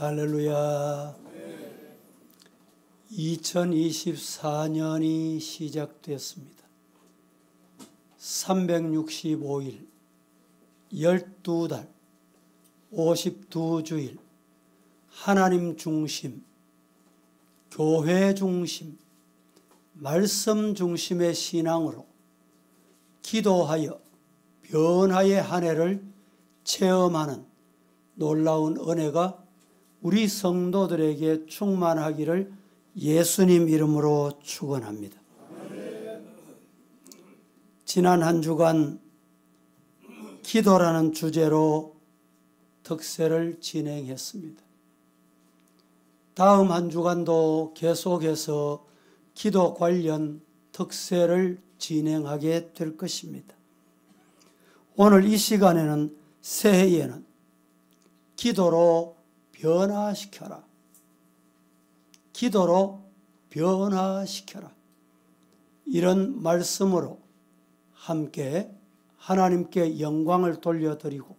할렐루야. 2024년이 시작됐습니다. 365일, 12달, 52주일, 하나님 중심, 교회 중심, 말씀 중심의 신앙으로 기도하여 변화의 한 해를 체험하는 놀라운 은혜가 우리 성도들에게 충만하기를 예수님 이름으로 축원합니다. 지난 한 주간 기도라는 주제로 특세를 진행했습니다. 다음 한 주간도 계속해서 기도 관련 특세를 진행하게 될 것입니다. 오늘 이 시간에는 새해에는 기도로 변화시켜라. 기도로 변화시켜라. 이런 말씀으로 함께 하나님께 영광을 돌려드리고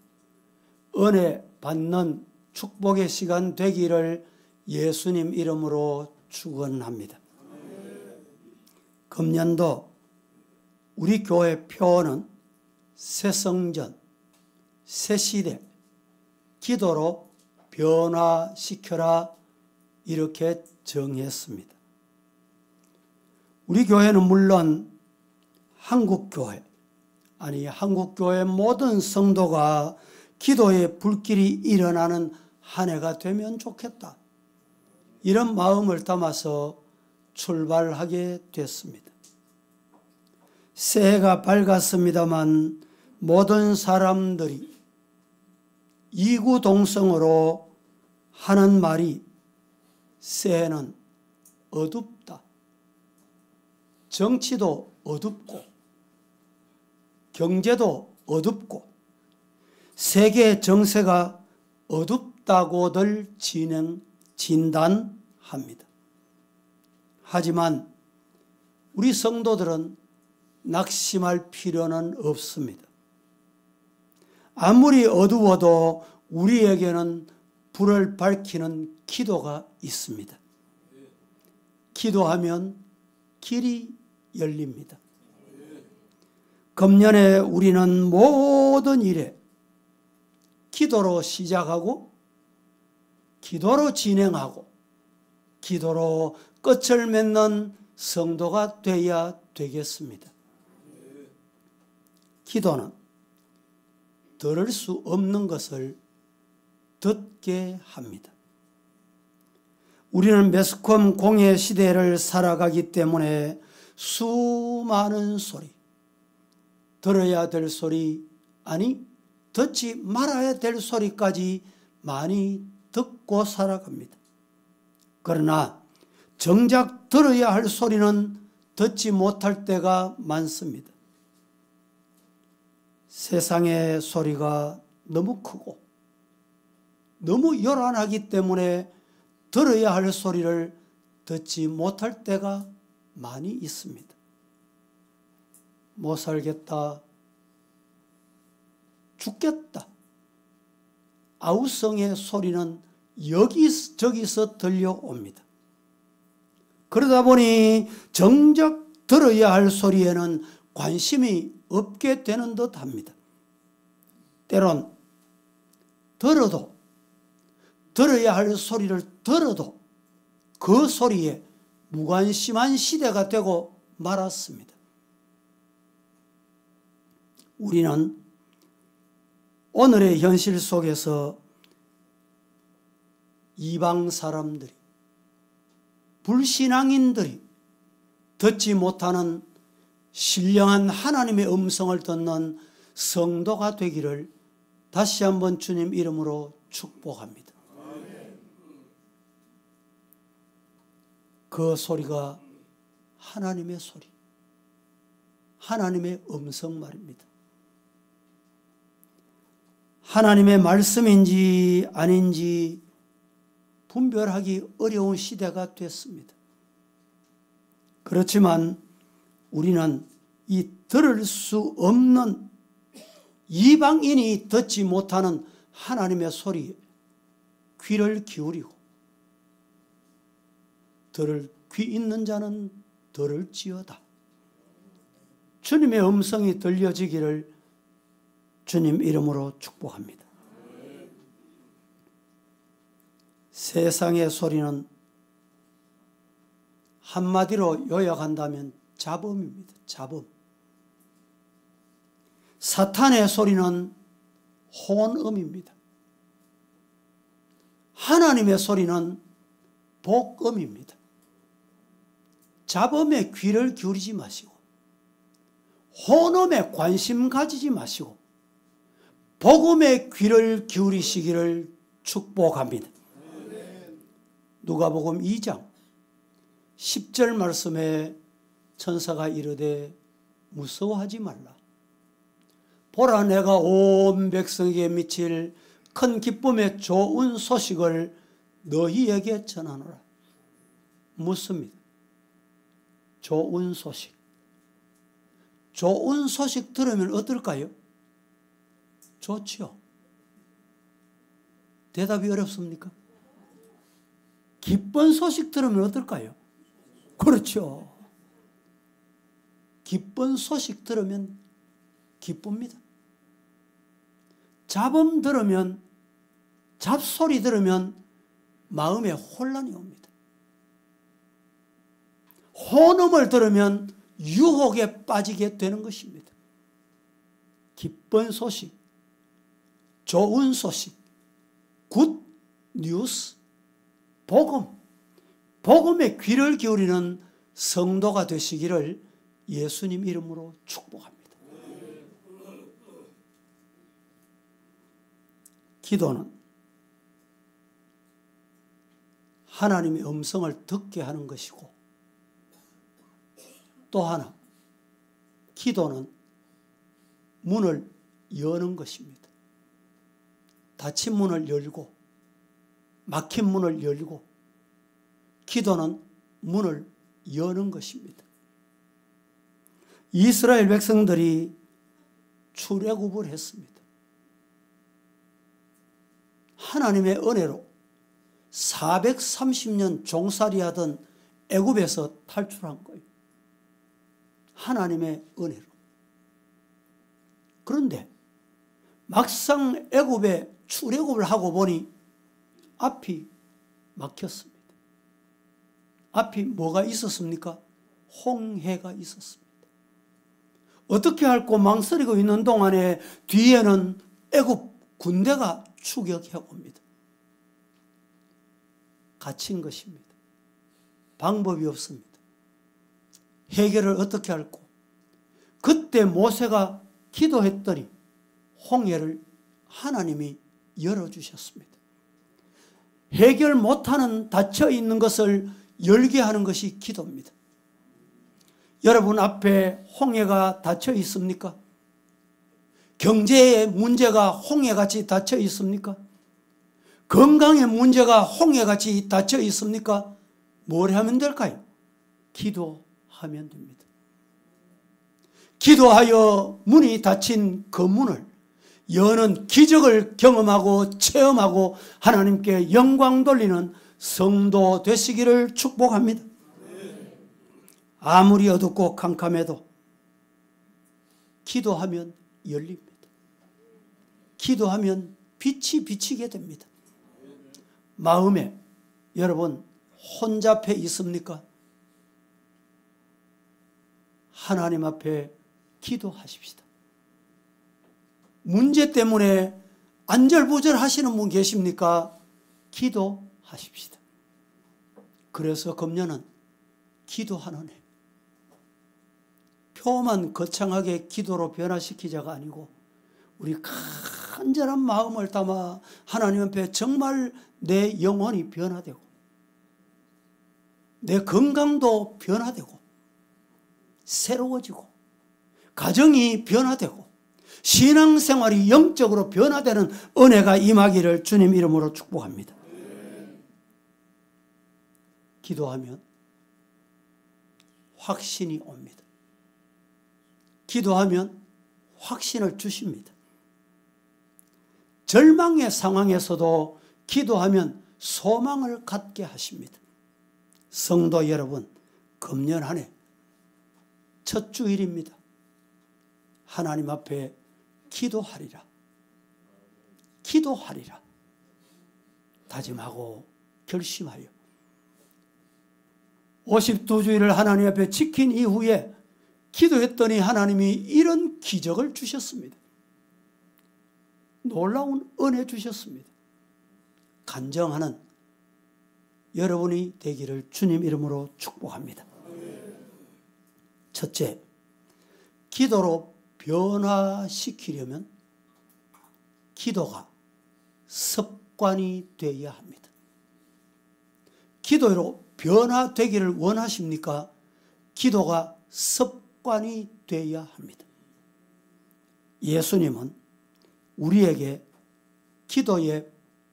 은혜 받는 축복의 시간 되기를 예수님 이름으로 축원합니다. 금년도 우리 교회 표어는 새 성전, 새 시대, 기도로 변화시켜라 이렇게 정했습니다. 우리 교회는 물론 한국교회, 한국교회 모든 성도가 기도의 불길이 일어나는 한 해가 되면 좋겠다. 이런 마음을 담아서 출발하게 됐습니다. 새해가 밝았습니다만 모든 사람들이 이구동성으로 하는 말이 새해는 어둡다. 정치도 어둡고 경제도 어둡고 세계 정세가 어둡다고들 진단합니다. 하지만 우리 성도들은 낙심할 필요는 없습니다. 아무리 어두워도 우리에게는 불을 밝히는 기도가 있습니다. 기도하면 길이 열립니다. 금년에 우리는 모든 일에 기도로 시작하고 기도로 진행하고 기도로 끝을 맺는 성도가 되어야 되겠습니다. 기도는 들을 수 없는 것을 듣게 합니다. 우리는 매스컴 공예 시대를 살아가기 때문에 수많은 소리, 들어야 될 소리, 듣지 말아야 될 소리까지 많이 듣고 살아갑니다. 그러나 정작 들어야 할 소리는 듣지 못할 때가 많습니다. 세상의 소리가 너무 크고 너무 요란하기 때문에 들어야 할 소리를 듣지 못할 때가 많이 있습니다. 못 살겠다, 죽겠다, 아우성의 소리는 여기저기서 들려옵니다. 그러다 보니 정작 들어야 할 소리에는 관심이 없게 되는 듯 합니다. 때론 들어야 할 소리를 들어도 그 소리에 무관심한 시대가 되고 말았습니다. 우리는 오늘의 현실 속에서 이방 사람들이, 불신앙인들이 듣지 못하는 신령한 하나님의 음성을 듣는 성도가 되기를 다시 한번 주님 이름으로 축복합니다. 그 소리가 하나님의 소리, 하나님의 음성 말입니다. 하나님의 말씀인지 아닌지 분별하기 어려운 시대가 됐습니다. 그렇지만 우리는 이 들을 수 없는 이방인이 듣지 못하는 하나님의 소리에 귀를 기울이고 들을 귀 있는 자는 들을지어다. 주님의 음성이 들려지기를 주님 이름으로 축복합니다. 세상의 소리는 한마디로 요약한다면 잡음입니다. 잡음. 사탄의 소리는 혼음입니다. 하나님의 소리는 복음입니다. 잡음에 귀를 기울이지 마시고 혼음에 관심 가지지 마시고 복음에 귀를 기울이시기를 축복합니다. 누가복음 2장 10절 말씀에 천사가 이르되 무서워하지 말라. 보라, 내가 온 백성에게 미칠 큰 기쁨의 좋은 소식을 너희에게 전하노라. 묻습니다. 좋은 소식. 좋은 소식 들으면 어떨까요? 좋지요. 대답이 어렵습니까? 기쁜 소식 들으면 어떨까요? 그렇죠. 기쁜 소식 들으면 기쁩니다. 잡음 들으면, 잡소리 들으면 마음에 혼란이 옵니다. 혼음을 들으면 유혹에 빠지게 되는 것입니다. 기쁜 소식, 좋은 소식, 굿 뉴스, 복음, 복음에 귀를 기울이는 성도가 되시기를 예수님 이름으로 축복합니다. 기도는 하나님의 음성을 듣게 하는 것이고, 또 하나, 기도는 문을 여는 것입니다. 닫힌 문을 열고 막힌 문을 열고, 기도는 문을 여는 것입니다. 이스라엘 백성들이 출애굽을 했습니다. 하나님의 은혜로 430년 종살이하던 애굽에서 탈출한 거예요. 하나님의 은혜로. 그런데 막상 애굽에 출애굽을 하고 보니 앞이 막혔습니다. 앞이 뭐가 있었습니까? 홍해가 있었습니다. 어떻게 할고 망설이고 있는 동안에 뒤에는 애굽 군대가 추격해 옵니다. 갇힌 것입니다. 방법이 없습니다. 해결을 어떻게 할고? 그때 모세가 기도했더니 홍해를 하나님이 열어주셨습니다. 해결 못하는 닫혀 있는 것을 열게 하는 것이 기도입니다. 여러분 앞에 홍해가 닫혀 있습니까? 경제의 문제가 홍해같이 닫혀 있습니까? 건강의 문제가 홍해같이 닫혀 있습니까? 뭘 하면 될까요? 기도하면 됩니다. 기도하여 문이 닫힌 그 문을 여는 기적을 경험하고 체험하고 하나님께 영광 돌리는 성도 되시기를 축복합니다. 아무리 어둡고 캄캄해도 기도하면 열립니다. 기도하면 빛이 비치게 됩니다. 마음에 여러분 혼잡해 있습니까? 하나님 앞에 기도하십시다. 문제 때문에 안절부절 하시는 분 계십니까? 기도하십시다. 그래서 금년은 기도하는 해. 표만 거창하게 기도로 변화시키자가 아니고 우리 간절한 마음을 담아 하나님 앞에 정말 내 영혼이 변화되고 내 건강도 변화되고 새로워지고 가정이 변화되고 신앙생활이 영적으로 변화되는 은혜가 임하기를 주님 이름으로 축복합니다. 기도하면 확신이 옵니다. 기도하면 확신을 주십니다. 절망의 상황에서도 기도하면 소망을 갖게 하십니다. 성도 여러분, 금년 한 해 첫 주일입니다. 하나님 앞에 기도하리라. 기도하리라. 다짐하고 결심하여 52주일을 하나님 앞에 지킨 이후에 기도했더니 하나님이 이런 기적을 주셨습니다. 놀라운 은혜 주셨습니다. 간정하는 여러분이 되기를 주님 이름으로 축복합니다. 첫째, 기도로 변화시키려면 기도가 습관이 되어야 합니다. 기도로 변화되기를 원하십니까? 기도가 습관이 되어야 합니다. 예수님은 우리에게 기도의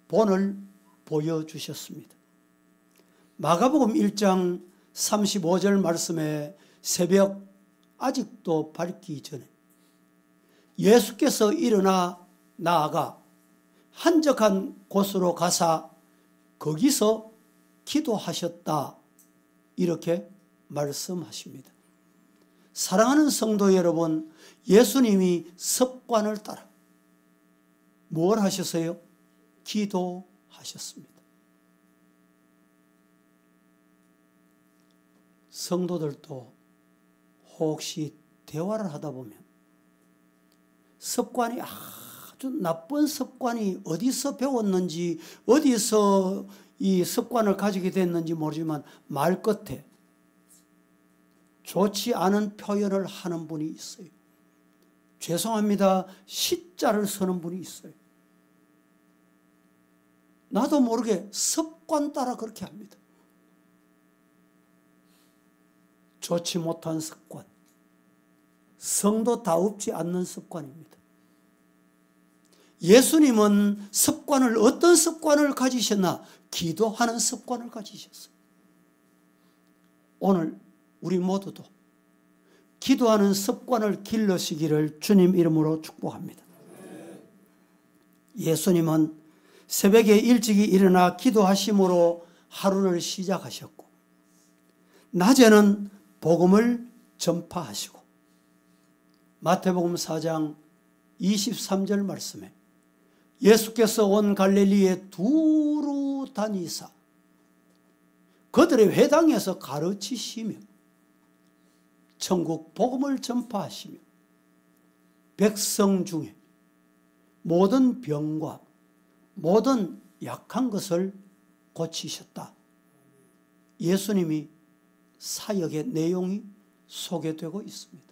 본을 보여주셨습니다. 마가복음 1장 35절 말씀에 새벽 아직도 밝기 전에 예수께서 일어나 나아가 한적한 곳으로 가사 거기서 기도하셨다, 이렇게 말씀하십니다. 사랑하는 성도 여러분, 예수님이 습관을 따라 뭘 하셨어요? 기도하셨습니다. 성도들도 혹시 대화를 하다 보면 습관이 아주 나쁜 습관이 어디서 배웠는지, 어디서 이 습관을 가지게 됐는지 모르지만 말 끝에 좋지 않은 표현을 하는 분이 있어요. 죄송합니다, 시자를 쓰는 분이 있어요. 나도 모르게 습관 따라 그렇게 합니다. 좋지 못한 습관, 성도다웁지 않는 습관입니다. 예수님은 습관을, 어떤 습관을 가지셨나? 기도하는 습관을 가지셨어요. 오늘 우리 모두도 기도하는 습관을 길러시기를 주님 이름으로 축복합니다. 예수님은 새벽에 일찍이 일어나 기도하심으로 하루를 시작하셨고, 낮에는 복음을 전파하시고, 마태복음 4장 23절 말씀에 예수께서 온 갈릴리에 두루 다니사 그들의 회당에서 가르치시며 천국 복음을 전파하시며 백성 중에 모든 병과 모든 약한 것을 고치셨다. 예수님이 사역의 내용이 소개되고 있습니다.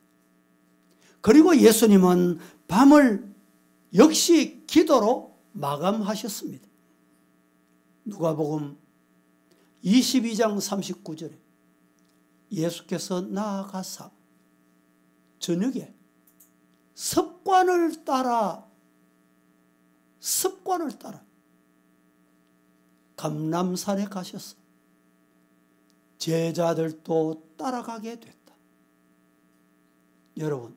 그리고 예수님은 밤을 역시 기도로 마감하셨습니다. 누가복음 22장 39절에 예수께서 나아가사 저녁에 습관을 따라 감람산에 가셔서 제자들도 따라가게 됐다. 여러분,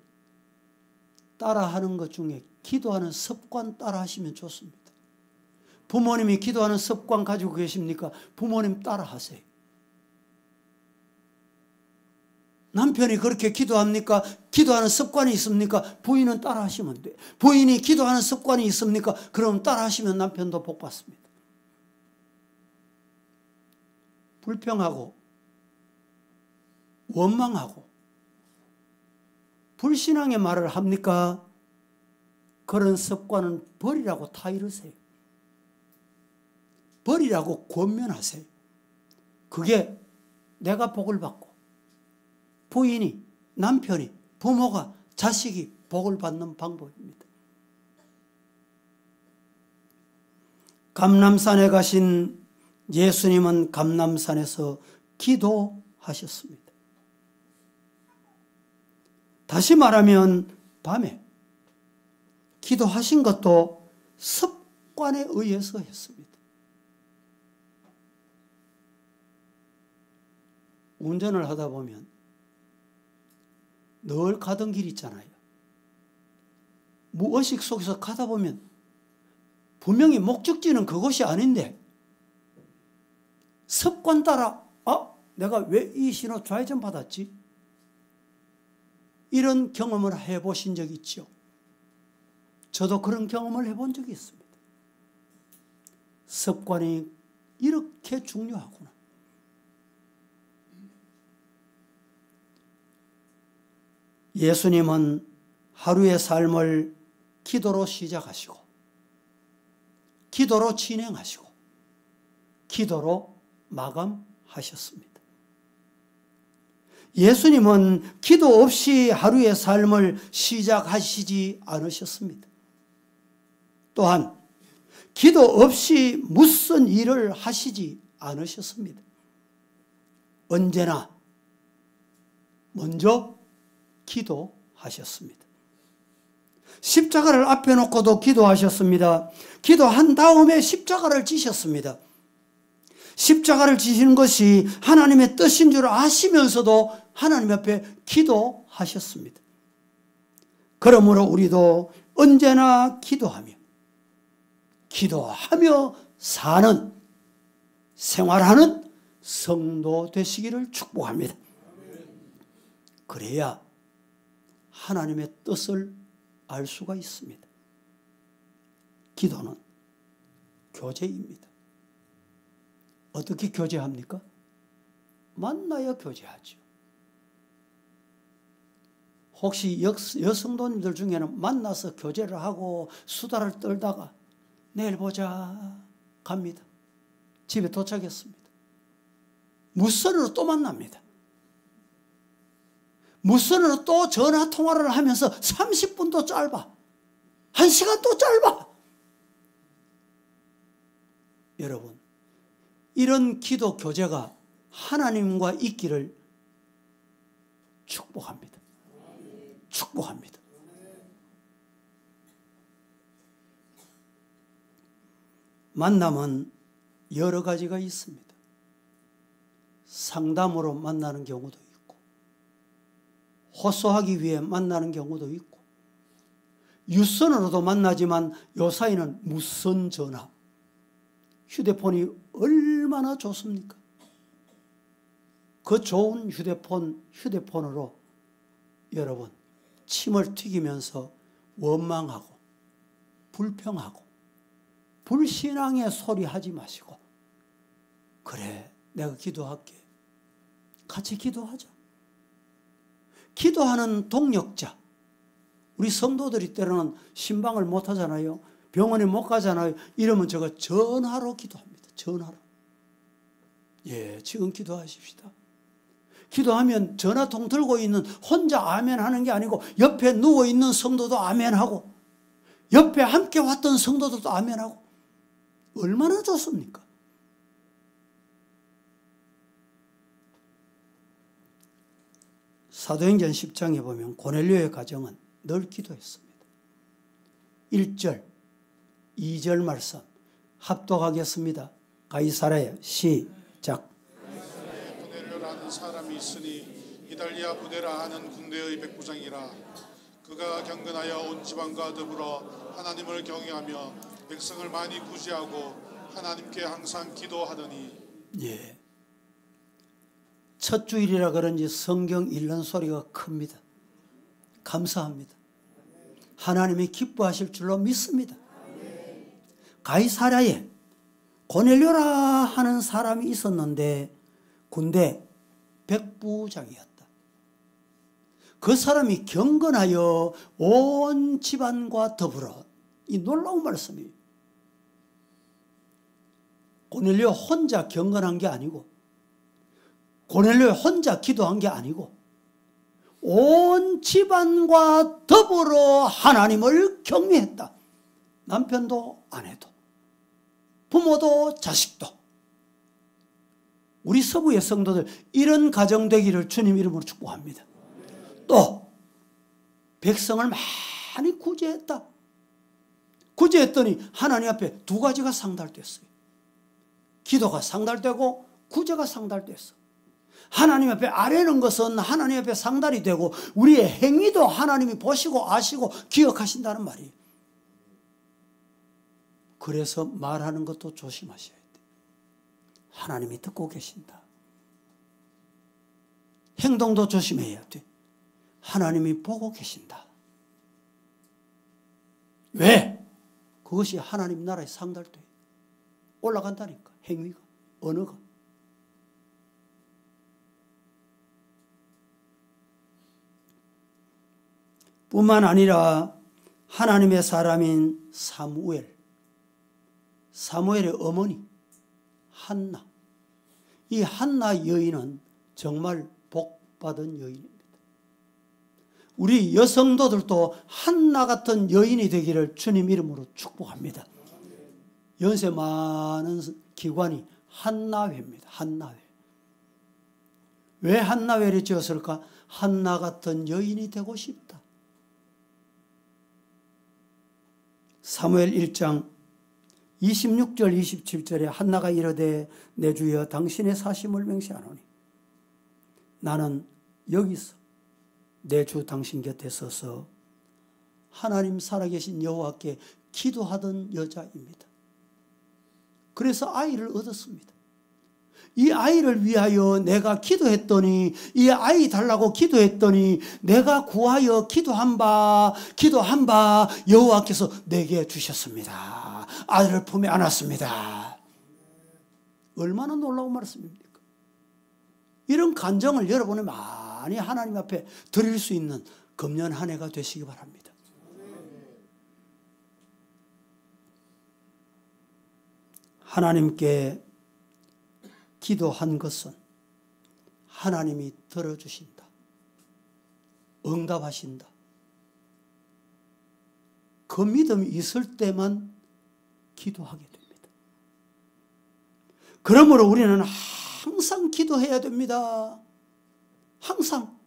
따라하는 것 중에 기도하는 습관 따라하시면 좋습니다. 부모님이 기도하는 습관 가지고 계십니까? 부모님 따라하세요. 남편이 그렇게 기도합니까? 기도하는 습관이 있습니까? 부인은 따라하시면 돼. 부인이 기도하는 습관이 있습니까? 그럼 따라하시면 남편도 복 받습니다. 불평하고 원망하고 불신앙의 말을 합니까? 그런 습관은 버리라고 타이르세요. 버리라고 권면하세요. 그게 내가 복을 받고 부인이, 남편이, 부모가, 자식이 복을 받는 방법입니다. 감람산에 가신 예수님은 감람산에서 기도하셨습니다. 다시 말하면 밤에 기도하신 것도 습관에 의해서 했습니다. 운전을 하다 보면 늘 가던 길 있잖아요. 무의식 속에서 가다 보면 분명히 목적지는 그곳이 아닌데 습관 따라 내가 왜 이 신호 좌회전 받았지? 이런 경험을 해보신 적이 있죠. 저도 그런 경험을 해본 적이 있습니다. 습관이 이렇게 중요하구나. 예수님은 하루의 삶을 기도로 시작하시고 기도로 진행하시고 기도로 마감하셨습니다. 예수님은 기도 없이 하루의 삶을 시작하시지 않으셨습니다. 또한 기도 없이 무슨 일을 하시지 않으셨습니다. 언제나 먼저 기도하셨습니다. 십자가를 앞에 놓고도 기도하셨습니다. 기도한 다음에 십자가를 지셨습니다. 십자가를 지시는 것이 하나님의 뜻인 줄 아시면서도 하나님 앞에 기도하셨습니다. 그러므로 우리도 언제나 기도하며 사는, 생활하는 성도 되시기를 축복합니다. 그래야 하나님의 뜻을 알 수가 있습니다. 기도는 교제입니다. 어떻게 교제합니까? 만나야 교제하죠. 혹시 여성도님들 중에는 만나서 교제를 하고 수다를 떨다가 내일 보자 갑니다. 집에 도착했습니다. 무선으로 또 만납니다. 무선으로 또 전화 통화를 하면서 30분도 짧아. 1시간도 짧아. 여러분, 이런 기도 교제가 하나님과 있기를 축복합니다. 축복합니다. 만남은 여러 가지가 있습니다. 상담으로 만나는 경우도 있고, 호소하기 위해 만나는 경우도 있고, 유선으로도 만나지만 요사이는 무선 전화, 휴대폰이 얼마나 좋습니까? 그 좋은 휴대폰으로 여러분 침을 튀기면서 원망하고 불평하고 불신앙의 소리 하지 마시고, 그래 내가 기도할게, 같이 기도하자. 기도하는 동력자, 우리 성도들이 때로는 신방을 못 하잖아요. 병원에 못 가잖아요. 이러면 제가 전화로 기도합니다. 전화로. 예, 지금 기도하십시다. 기도하면 전화통 들고 있는 혼자 아멘 하는 게 아니고 옆에 누워있는 성도도 아멘하고 옆에 함께 왔던 성도들도 아멘하고, 얼마나 좋습니까? 사도행전 10장에 보면 고넬료의 가정은 늘 기도했습니다. 1절, 2절 말씀 합독하겠습니다. 가이사랴에 시작. 가이사랴에 고넬료라는 사람이 있으니 이달리아 부데라 하는 군대의 백부장이라. 그가 경건하여 온 지방과 더불어 하나님을 경외하며 백성을 많이 구제하고 하나님께 항상 기도하더니. 예. 첫 주일이라 그런지 성경 읽는 소리가 큽니다. 감사합니다. 하나님이 기뻐하실 줄로 믿습니다. 가이사랴에 고넬료라 하는 사람이 있었는데 군대 백부장이었다. 그 사람이 경건하여 온 집안과 더불어, 이 놀라운 말씀이에요. 고넬료 혼자 경건한 게 아니고, 고넬료 혼자 기도한 게 아니고, 온 집안과 더불어 하나님을 경외했다. 남편도 아내도 부모도 자식도. 우리 서부의 성도들 이런 가정 되기를 주님 이름으로 축복합니다. 또 백성을 많이 구제했다. 구제했더니 하나님 앞에 두 가지가 상달됐어요. 기도가 상달되고 구제가 상달됐어. 하나님 앞에 아뢰는 것은 하나님 앞에 상달이 되고 우리의 행위도 하나님이 보시고 아시고 기억하신다는 말이에요. 그래서 말하는 것도 조심하셔야 돼요. 하나님이 듣고 계신다. 행동도 조심해야 돼. 하나님이 보고 계신다. 왜? 그것이 하나님 나라의 상달돼. 올라간다니까. 행위가, 언어가. 뿐만 아니라 하나님의 사람인 사무엘의 어머니 한나. 이 한나 여인은 정말 복받은 여인입니다. 우리 여성도들도 한나 같은 여인이 되기를 주님 이름으로 축복합니다. 연세 많은 기관이 한나회입니다. 한나회. 왜 한나회를 지었을까? 한나 같은 여인이 되고 싶다. 사무엘 1장 26절 27절에 한나가 이르되 내 주여 당신의 사심을 맹세하노니 나는 여기서 내 주 당신 곁에 서서 하나님 살아계신 여호와께 기도하던 여자입니다. 그래서 아이를 얻었습니다. 이 아이를 위하여 내가 기도했더니, 이 아이 달라고 기도했더니 내가 구하여 기도한 바 여호와께서 내게 주셨습니다. 아들을 품에 안았습니다. 얼마나 놀라운 말씀입니까? 이런 간정을 여러분이 많이 하나님 앞에 드릴 수 있는 금년 한 해가 되시기 바랍니다. 하나님께 기도한 것은 하나님이 들어주신다. 응답하신다. 그 믿음이 있을 때만 기도하게 됩니다. 그러므로 우리는 항상 기도해야 됩니다. 항상.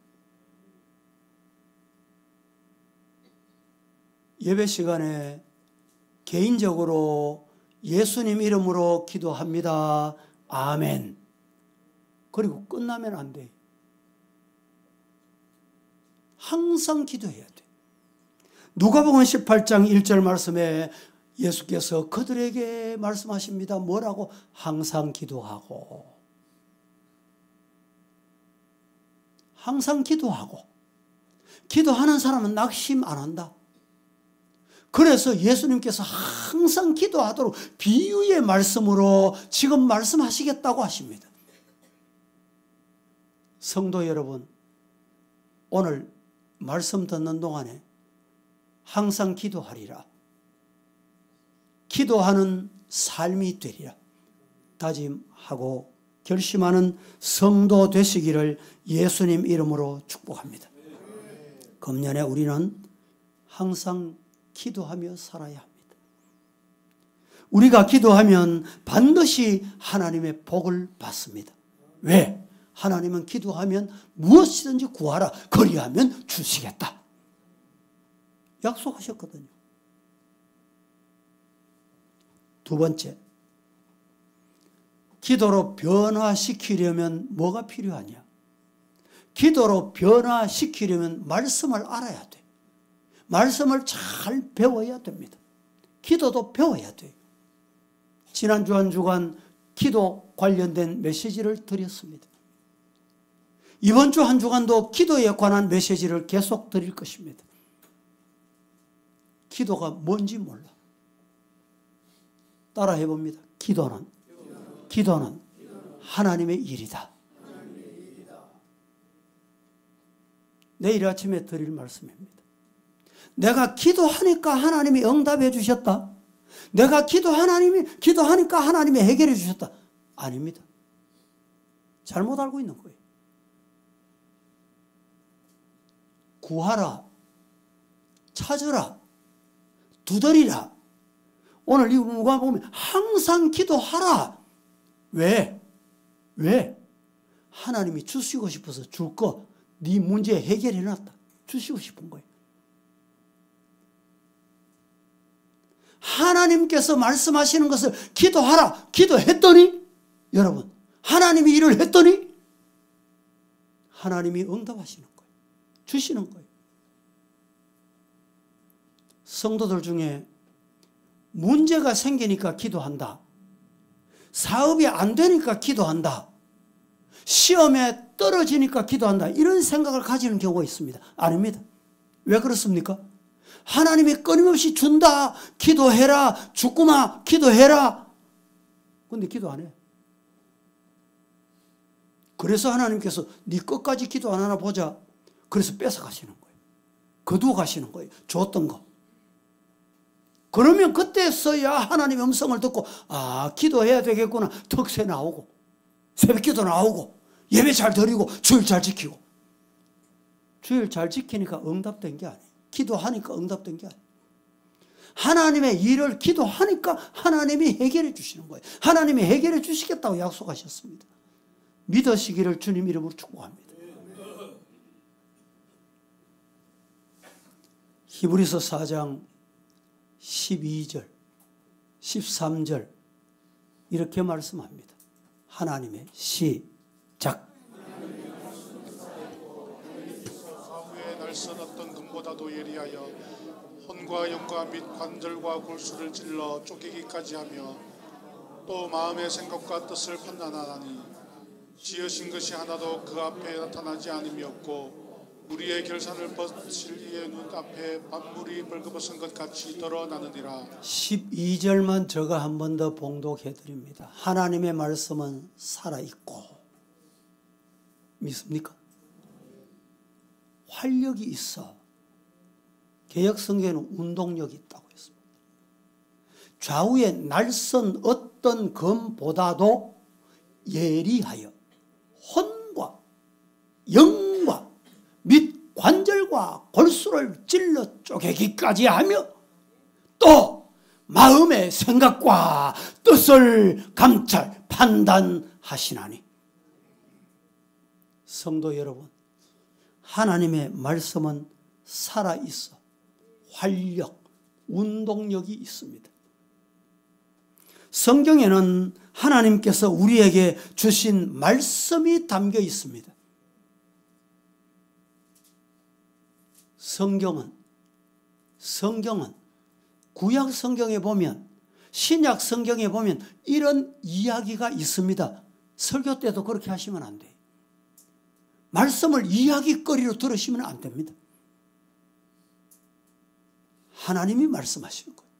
예배 시간에 개인적으로 예수님 이름으로 기도합니다. 아멘. 그리고 끝나면 안 돼. 항상 기도해야 돼. 누가복음 18장 1절 말씀에 예수께서 그들에게 말씀하십니다. 뭐라고? 항상 기도하고. 항상 기도하고. 기도하는 사람은 낙심 안 한다. 그래서 예수님께서 항상 기도하도록 비유의 말씀으로 지금 말씀하시겠다고 하십니다. 성도 여러분, 오늘 말씀 듣는 동안에 항상 기도하리라. 기도하는 삶이 되리라. 다짐하고 결심하는 성도 되시기를 예수님 이름으로 축복합니다. 금년에 우리는 항상 기도하며 살아야 합니다. 우리가 기도하면 반드시 하나님의 복을 받습니다. 왜? 하나님은 기도하면 무엇이든지 구하라. 그리하면 주시겠다. 약속하셨거든요. 두 번째, 기도로 변화시키려면 뭐가 필요하냐? 기도로 변화시키려면 말씀을 알아야 돼. 말씀을 잘 배워야 됩니다. 기도도 배워야 돼요. 지난주 한 주간 기도 관련된 메시지를 드렸습니다. 이번 주 한 주간도 기도에 관한 메시지를 계속 드릴 것입니다. 기도가 뭔지 몰라. 따라 해봅니다. 기도는 하나님의 일이다. 내일 아침에 드릴 말씀입니다. 내가 기도하니까 하나님이 응답해 주셨다. 내가 기도하니까 하나님이 해결해 주셨다. 아닙니다. 잘못 알고 있는 거예요. 구하라, 찾으라, 두드리라. 오늘 이 누가 보면 항상 기도하라. 왜? 하나님이 주시고 싶어서 줄 거, 네 문제 해결해 놨다. 주시고 싶은 거예요. 하나님께서 말씀하시는 것을 기도하라. 기도했더니 여러분, 하나님이 일을 했더니 하나님이 응답하시는 거예요. 주시는 거예요. 성도들 중에 문제가 생기니까 기도한다. 사업이 안 되니까 기도한다. 시험에 떨어지니까 기도한다. 이런 생각을 가지는 경우가 있습니다. 아닙니다. 왜 그렇습니까? 하나님이 끊임없이 준다. 기도해라. 죽구마. 기도해라. 근데 기도 안 해. 그래서 하나님께서 네 끝까지 기도 안 하나 보자. 그래서 뺏어가시는 거예요. 거두어 가시는 거예요. 줬던 거. 그러면 그때서야 하나님의 음성을 듣고 기도해야 되겠구나. 특세 나오고 새벽기도 나오고 예배 잘 드리고 주일 잘 지키고. 주일 잘 지키니까 응답된 게 아니에요. 기도하니까 응답된 게 아니에요. 하나님의 일을 기도하니까 하나님이 해결해 주시는 거예요. 하나님이 해결해 주시겠다고 약속하셨습니다. 믿으시기를 주님 이름으로 축복합니다. 히브리서 4장 12절, 13절 이렇게 말씀합니다. 하나님의 시작. 사후에 날선 어떤 금보다도 예리하여 혼과 영과 및 관절과 골수를 찔러 쪼개기까지 하며 또 마음의 생각과 뜻을 판단하나니 지으신 것이 하나도 그 앞에 나타나지 않음이 없고 우리의 결산을 벗을 이의 눈 앞에 만물이 벌거벗은 것 같이 드러나느니라. 12절만 제가 한 번 더 봉독해 드립니다. 하나님의 말씀은 살아있고 믿습니까? 활력이 있어. 개역성경에는 운동력이 있다고 했습니다. 좌우에 날선 어떤 검보다도 예리하여 혼과 영과 및 관절과 골수를 찔러 쪼개기까지 하며 또 마음의 생각과 뜻을 감찰 판단하시나니. 성도 여러분, 하나님의 말씀은 살아있어. 활력, 운동력이 있습니다. 성경에는 하나님께서 우리에게 주신 말씀이 담겨 있습니다. 성경은 구약 성경에 보면, 신약 성경에 보면 이런 이야기가 있습니다. 설교 때도 그렇게 하시면 안 돼요. 말씀을 이야기거리로 들으시면 안 됩니다. 하나님이 말씀하시는 거예요.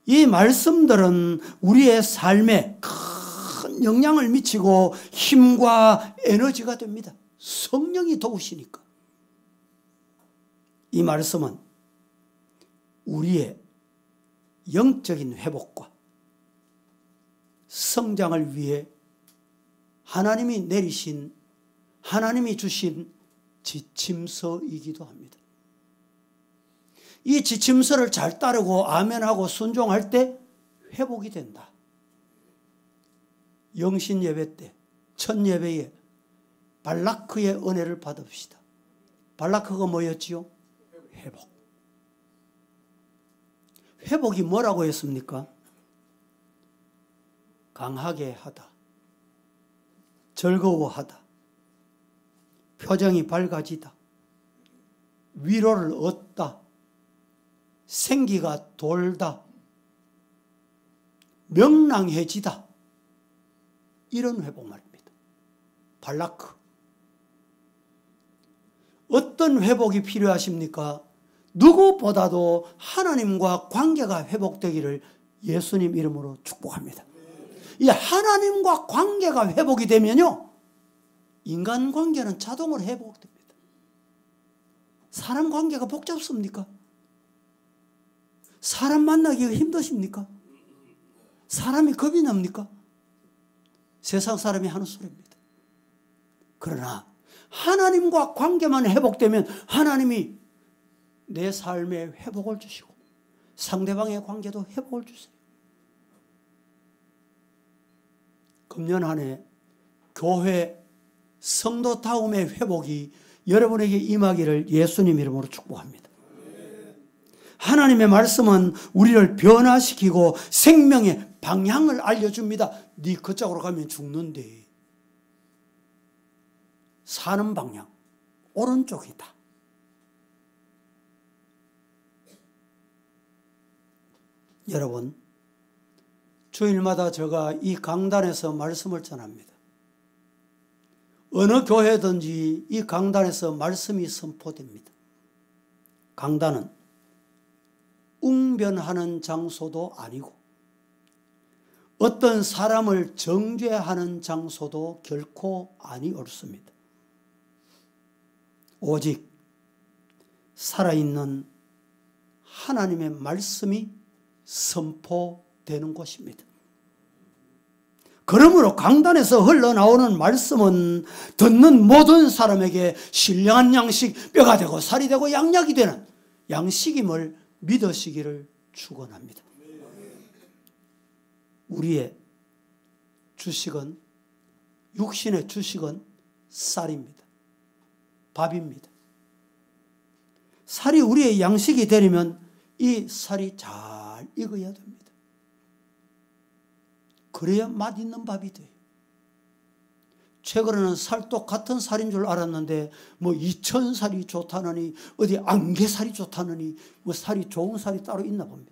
이 말씀들은 우리의 삶에 큰 영향을 미치고 힘과 에너지가 됩니다. 성령이 도우시니까. 이 말씀은 우리의 영적인 회복과 성장을 위해 하나님이 내리신, 하나님이 주신 지침서이기도 합니다. 이 지침서를 잘 따르고 아멘하고 순종할 때 회복이 된다. 영신 예배 때, 첫 예배에 발라크의 은혜를 받읍시다. 발라크가 뭐였지요? 회복. 회복이 뭐라고 했습니까? 강하게 하다, 즐거워하다, 표정이 밝아지다, 위로를 얻다, 생기가 돌다, 명랑해지다. 이런 회복 말입니다. 발라크. 어떤 회복이 필요하십니까? 누구보다도 하나님과 관계가 회복되기를 예수님 이름으로 축복합니다. 이 하나님과 관계가 회복이 되면요, 인간관계는 자동으로 회복됩니다. 사람 관계가 복잡습니까? 사람 만나기가 힘드십니까? 사람이 겁이 납니까? 세상 사람이 하는 소리입니다. 그러나 하나님과 관계만 회복되면 하나님이 내 삶에 회복을 주시고 상대방의 관계도 회복을 주세요. 금년 한 해 교회 성도다움의 회복이 여러분에게 임하기를 예수님 이름으로 축복합니다. 하나님의 말씀은 우리를 변화시키고 생명의 방향을 알려줍니다. 네 그쪽으로 가면 죽는데 사는 방향 오른쪽이다. 여러분, 주일마다 제가 이 강단에서 말씀을 전합니다. 어느 교회든지 이 강단에서 말씀이 선포됩니다. 강단은 웅변하는 장소도 아니고 어떤 사람을 정죄하는 장소도 결코 아니옳습니다. 오직 살아있는 하나님의 말씀이 선포되는 곳입니다. 그러므로 강단에서 흘러나오는 말씀은 듣는 모든 사람에게 신령한 양식, 뼈가 되고 살이 되고 양약이 되는 양식임을 믿으시기를 축원합니다. 우리의 주식은, 육신의 주식은 쌀입니다. 밥입니다. 살이 우리의 양식이 되려면 이 살이 잘 익어야 됩니다. 그래야 맛있는 밥이 돼요. 최근에는 살도 같은 살인 줄 알았는데 뭐 2000살이 좋다느니 어디 안개살이 좋다느니 뭐 살이 좋은 살이 따로 있나 봅니다.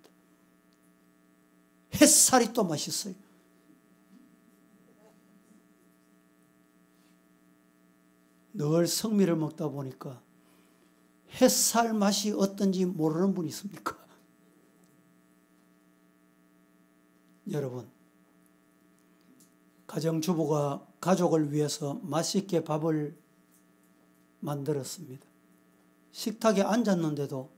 햇살이 또 맛있어요. 늘 성미를 먹다 보니까 햇살 맛이 어떤지 모르는 분이 있습니까? 여러분, 가정주부가 가족을 위해서 맛있게 밥을 만들었습니다. 식탁에 앉았는데도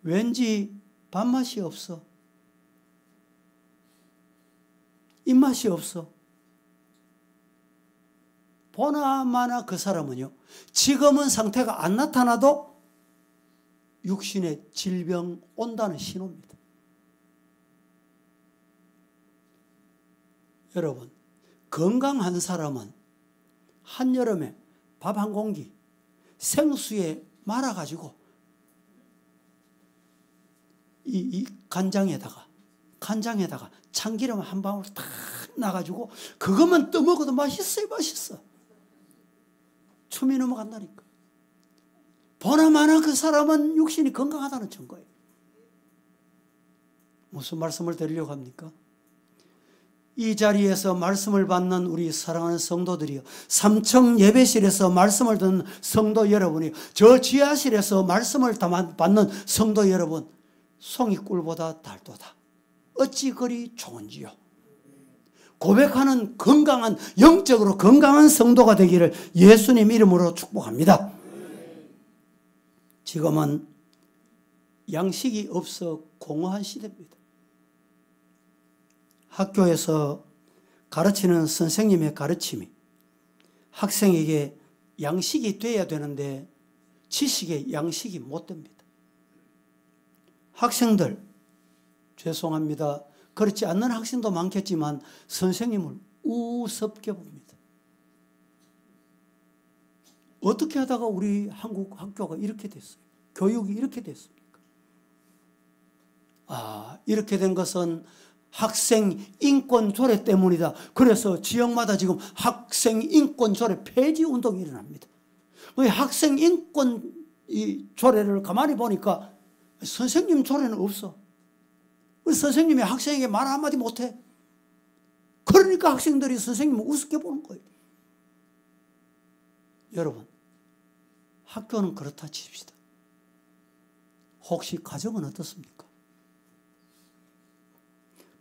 왠지 밥맛이 없어. 입맛이 없어. 보나마나 그 사람은요, 지금은 상태가 안 나타나도 육신의 질병 온다는 신호입니다. 여러분, 건강한 사람은 한여름에 밥 한 공기 생수에 말아가지고 이 간장에다가 참기름 한 방울 탁 나가지고 그것만 떠먹어도 맛있어요. 맛있어. 춤이 넘어간다니까. 보나마나 그 사람은 육신이 건강하다는 증거예요. 무슨 말씀을 드리려고 합니까? 이 자리에서 말씀을 받는 우리 사랑하는 성도들이요, 3층 예배실에서 말씀을 듣는 성도 여러분이, 저 지하실에서 말씀을 받는 성도 여러분, 송이꿀보다 달도다. 어찌 그리 좋은지요. 고백하는 건강한, 영적으로 건강한 성도가 되기를 예수님 이름으로 축복합니다. 지금은 양식이 없어 공허한 시대입니다. 학교에서 가르치는 선생님의 가르침이 학생에게 양식이 돼야 되는데 지식의 양식이 못 됩니다. 학생들, 죄송합니다. 그렇지 않는 학생도 많겠지만 선생님을 우습게 봅니다. 어떻게 하다가 우리 한국 학교가 이렇게 됐어요? 교육이 이렇게 됐습니까? 이렇게 된 것은 학생 인권 조례 때문이다. 그래서 지역마다 지금 학생 인권 조례 폐지 운동이 일어납니다. 학생 인권 조례를 가만히 보니까 선생님 조례는 없어. 선생님이 학생에게 말 한마디 못해. 그러니까 학생들이 선생님을 우습게 보는 거예요. 여러분, 학교는 그렇다 칩시다. 혹시 가정은 어떻습니까?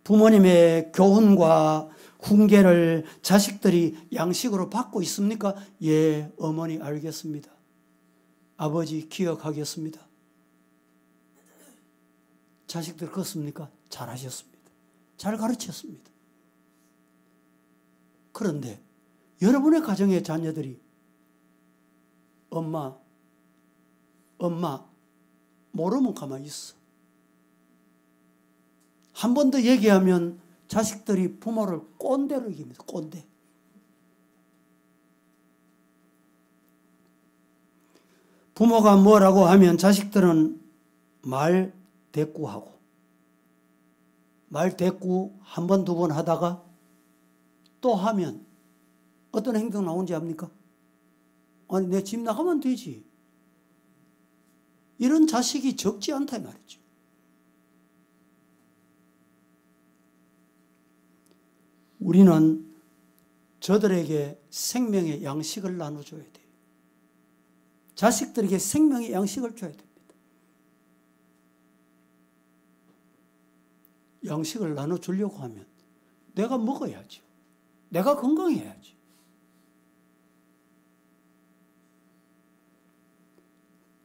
부모님의 교훈과 훈계를 자식들이 양식으로 받고 있습니까? 예, 어머니 알겠습니다. 아버지 기억하겠습니다. 자식들 그렇습니까? 잘하셨습니다. 잘 가르쳤습니다. 그런데 여러분의 가정의 자녀들이 엄마 모르면 가만히 있어. 한 번 더 얘기하면 자식들이 부모를 꼰대로 얘기합니다. 꼰대. 부모가 뭐라고 하면 자식들은 말 대꾸하고, 말 대꾸 한 번, 두 번 하다가 또 하면 어떤 행동 나오는지 압니까? 아니, 내 집 나가면 되지. 이런 자식이 적지 않다 이 말이죠. 우리는 저들에게 생명의 양식을 나눠줘야 돼요. 자식들에게 생명의 양식을 줘야 됩니다. 양식을 나눠주려고 하면 내가 먹어야죠. 내가 건강해야지.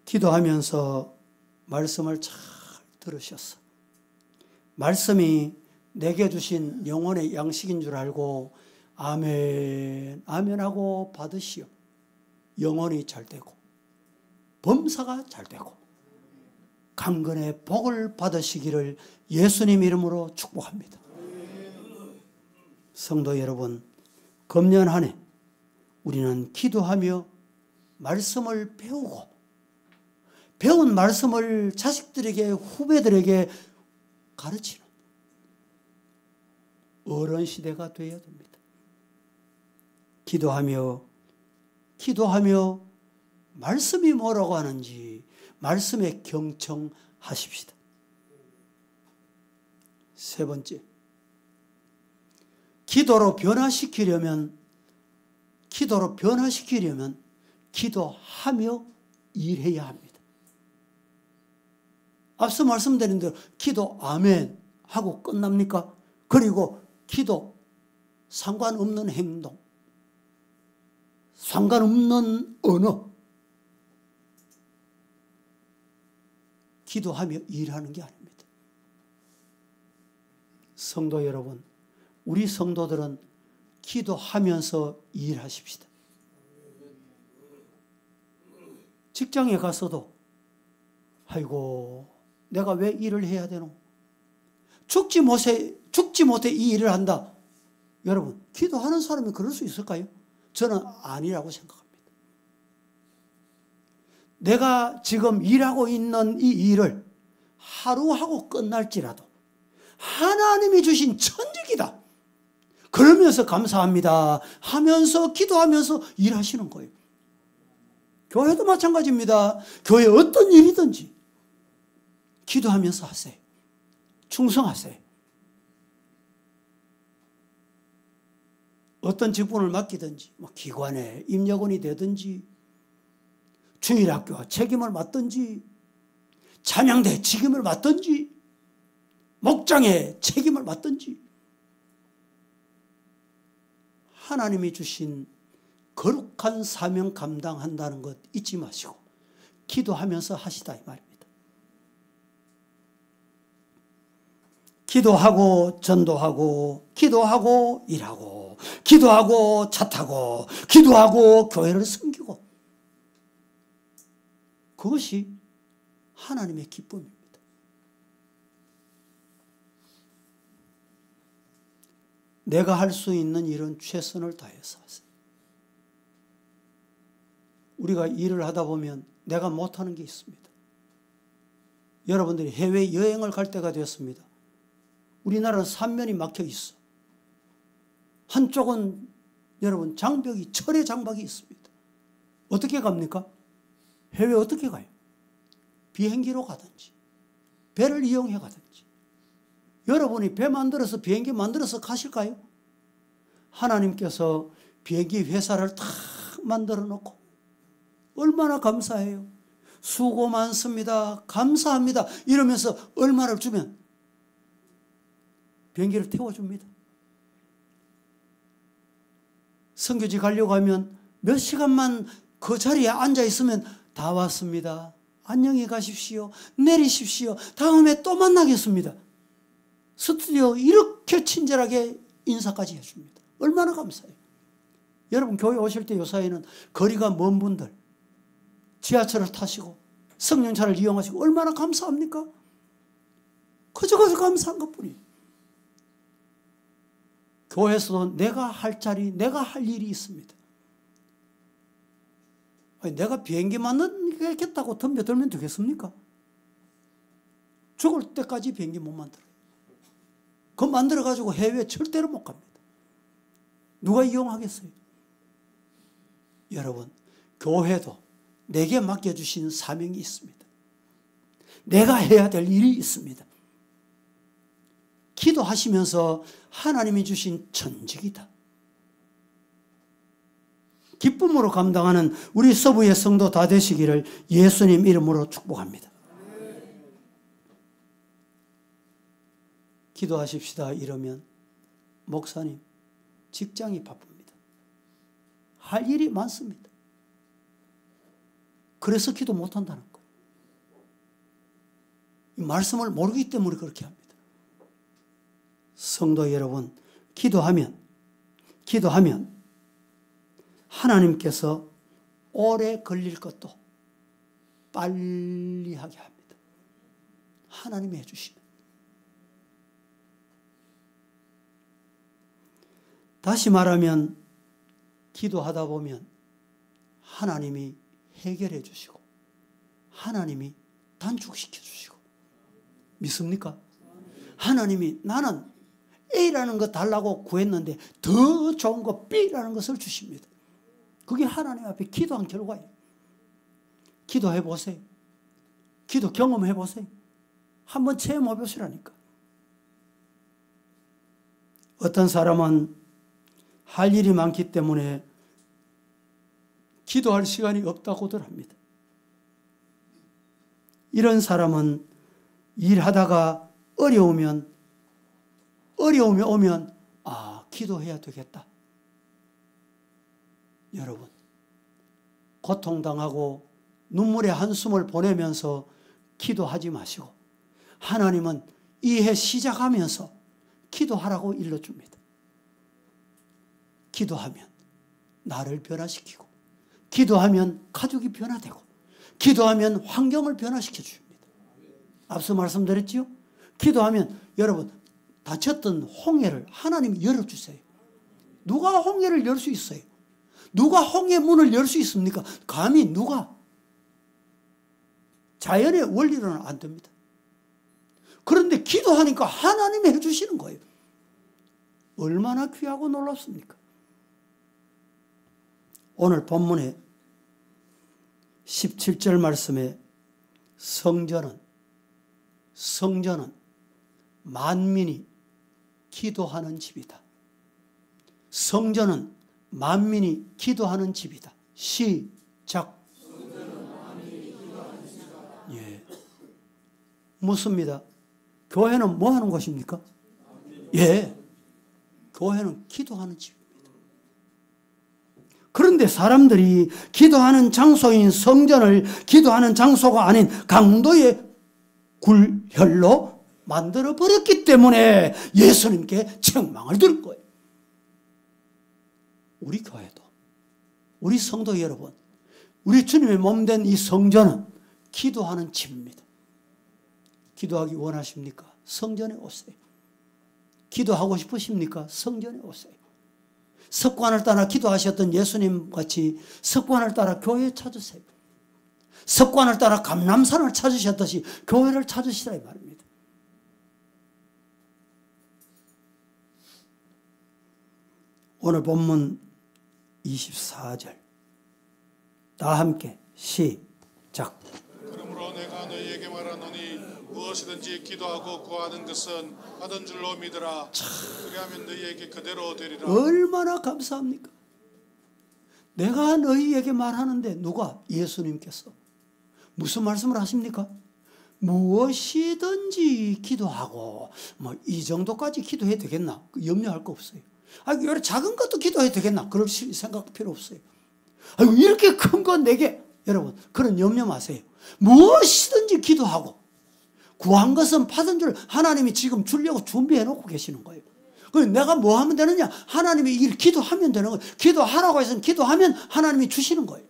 기도하면서 말씀을 잘 들으셨어. 말씀이 내게 주신 영혼의 양식인 줄 알고 아멘, 아멘 하고 받으시오. 영혼이 잘 되고 범사가 잘 되고 강건의 복을 받으시기를 예수님 이름으로 축복합니다. 성도 여러분, 금년 한 해 우리는 기도하며 말씀을 배우고 배운 말씀을 자식들에게 후배들에게 가르치는 어른 시대가 되어야 됩니다. 기도하며 말씀이 뭐라고 하는지 말씀에 경청하십시다. 세 번째, 기도로 변화시키려면 기도하며 일해야 합니다. 앞서 말씀드린 대로 기도 아멘 하고 끝납니까? 그리고 기도 상관없는 행동, 상관없는 언어, 기도하며 일하는 게 아닙니다. 성도 여러분, 우리 성도들은 기도하면서 일하십시다. 직장에 가서도 아이고 내가 왜 일을 해야 되노? 죽지 못해 이 일을 한다. 여러분, 기도하는 사람이 그럴 수 있을까요? 저는 아니라고 생각합니다. 내가 지금 일하고 있는 이 일을 하루 하고 끝날지라도 하나님이 주신 천직이다. 그러면서 감사합니다 하면서 기도하면서 일하시는 거예요. 교회도 마찬가지입니다. 교회 어떤 일이든지 기도하면서 하세요. 충성하세요. 어떤 직분을 맡기든지 기관에 임역원이 되든지 주일학교 책임을 맡든지 찬양대 책임을 맡든지 목장의 책임을 맡든지 하나님이 주신 거룩한 사명 감당한다는 것 잊지 마시고 기도하면서 하시다 이 말입니다. 기도하고 전도하고 기도하고 일하고 기도하고 차 타고 기도하고 교회를 섬기고 그것이 하나님의 기쁨입니다. 내가 할 수 있는 일은 최선을 다해서 하세요. 우리가 일을 하다 보면 내가 못하는 게 있습니다. 여러분들이 해외여행을 갈 때가 되었습니다. 우리나라는 삼면이 막혀 있어. 한쪽은 여러분 장벽이 철의 장벽이 있습니다. 어떻게 갑니까? 해외 어떻게 가요? 비행기로 가든지 배를 이용해 가든지. 여러분이 배 만들어서 비행기 만들어서 가실까요? 하나님께서 비행기 회사를 탁 만들어 놓고 얼마나 감사해요. 수고 많습니다. 감사합니다. 이러면서 얼마를 주면 비행기를 태워줍니다. 선교지 가려고 하면 몇 시간만 그 자리에 앉아 있으면 다 왔습니다. 안녕히 가십시오. 내리십시오. 다음에 또 만나겠습니다. 스튜디오 이렇게 친절하게 인사까지 해줍니다. 얼마나 감사해요. 여러분 교회 오실 때 요사이는 거리가 먼 분들 지하철을 타시고 성령차를 이용하시고 얼마나 감사합니까? 그저 감사한 것뿐이에요. 교회에서도 내가 할 자리, 내가 할 일이 있습니다. 아니, 내가 비행기 만들겠다고 덤벼들면 되겠습니까? 죽을 때까지 비행기 못 만들어요. 그거 만들어가지고 해외에 절대로 못 갑니다. 누가 이용하겠어요? 여러분, 교회도 내게 맡겨주신 사명이 있습니다. 내가 해야 될 일이 있습니다. 기도하시면서 하나님이 주신 전직이다. 기쁨으로 감당하는 우리 서부의 성도 다 되시기를 예수님 이름으로 축복합니다. 기도하십시다 이러면 목사님 직장이 바쁩니다. 할 일이 많습니다. 그래서 기도 못한다는 거예요. 이 말씀을 모르기 때문에 그렇게 합니다. 성도 여러분, 기도하면 하나님께서 오래 걸릴 것도 빨리 하게 합니다. 하나님이 해주시면. 다시 말하면 기도하다 보면 하나님이 해결해 주시고 하나님이 단축시켜 주시고 믿습니까? 하나님이 나는 A라는 거 달라고 구했는데 더 좋은 거 B라는 것을 주십니다. 그게 하나님 앞에 기도한 결과예요. 기도해 보세요. 기도 경험해 보세요. 한번 체험해 보시라니까. 어떤 사람은 할 일이 많기 때문에 기도할 시간이 없다고들 합니다. 이런 사람은 일하다가 어려움이 오면 기도해야 되겠다. 여러분, 고통당하고 눈물의 한숨을 보내면서 기도하지 마시고 하나님은 이 해 시작하면서 기도하라고 일러줍니다. 기도하면 나를 변화시키고 기도하면 가족이 변화되고 기도하면 환경을 변화시켜 줍니다. 앞서 말씀드렸지요? 기도하면 여러분 닫혔던 홍해를 하나님이 열어주세요. 누가 홍해를 열 수 있어요? 누가 홍해 문을 열 수 있습니까? 감히 누가? 자연의 원리로는 안 됩니다. 그런데 기도하니까 하나님이 해주시는 거예요. 얼마나 귀하고 놀랍습니까? 오늘 본문에 17절 말씀에 성전은 만민이 기도하는 집이다. 성전은 만민이 기도하는 집이다. 시작. 예. 묻습니다. 교회는 뭐 하는 곳입니까? 예. 교회는 기도하는 집입니다. 그런데 사람들이 기도하는 장소인 성전을 기도하는 장소가 아닌 강도의 굴혈로 만들어버렸기 때문에 예수님께 책망을 들은 거예요. 우리 교회도, 우리 성도 여러분, 우리 주님의 몸된 이 성전은 기도하는 집입니다. 기도하기 원하십니까? 성전에 오세요. 기도하고 싶으십니까? 성전에 오세요. 습관을 따라 기도하셨던 예수님 같이 습관을 따라 교회에 찾으세요. 습관을 따라 감람산을 찾으셨듯이 교회를 찾으시라 이 말입니다. 오늘 본문 24절 다 함께 시작. 그러므로 내가 너희에게 말하노니 무엇이든지 기도하고 구하는 것은 받은 줄로 믿으라. 그리하면 너희에게 그대로 되리라. 얼마나 감사합니까? 내가 너희에게 말하는데 누가? 예수님께서 무슨 말씀을 하십니까? 무엇이든지 기도하고 이 정도까지 기도해도 되겠나? 염려할 거 없어요. 이런 작은 것도 기도해도 되겠나? 그럴 생각 필요 없어요. 이렇게 큰 건 내게 여러분 그런 염려 마세요. 무엇이든지 기도하고 구한 것은 받은 줄 하나님이 지금 주려고 준비해 놓고 계시는 거예요. 그럼 내가 뭐 하면 되느냐? 하나님이 일 기도하면 되는 거예요. 기도하라고 해서 기도하면 하나님이 주시는 거예요.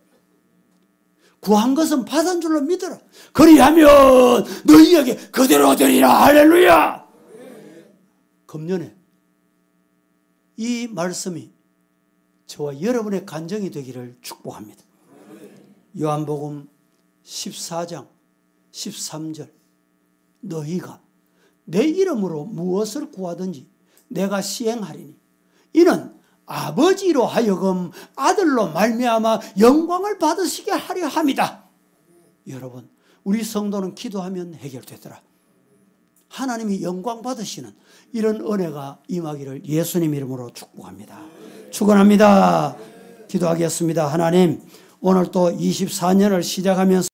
구한 것은 받은 줄로 믿어라. 그리하면 너희에게 그대로 되리라. 할렐루야. 금년에 이 말씀이 저와 여러분의 간증이 되기를 축복합니다. 요한복음 14장 13절 너희가 내 이름으로 무엇을 구하든지 내가 시행하리니 이는 아버지로 하여금 아들로 말미암아 영광을 받으시게 하려 함이다. 여러분 우리 성도는 기도하면 해결되더라. 하나님이 영광 받으시는 이런 은혜가 임하기를 예수님 이름으로 축복합니다. 축원합니다. 기도하겠습니다. 하나님, 오늘 또 24년을 시작하면서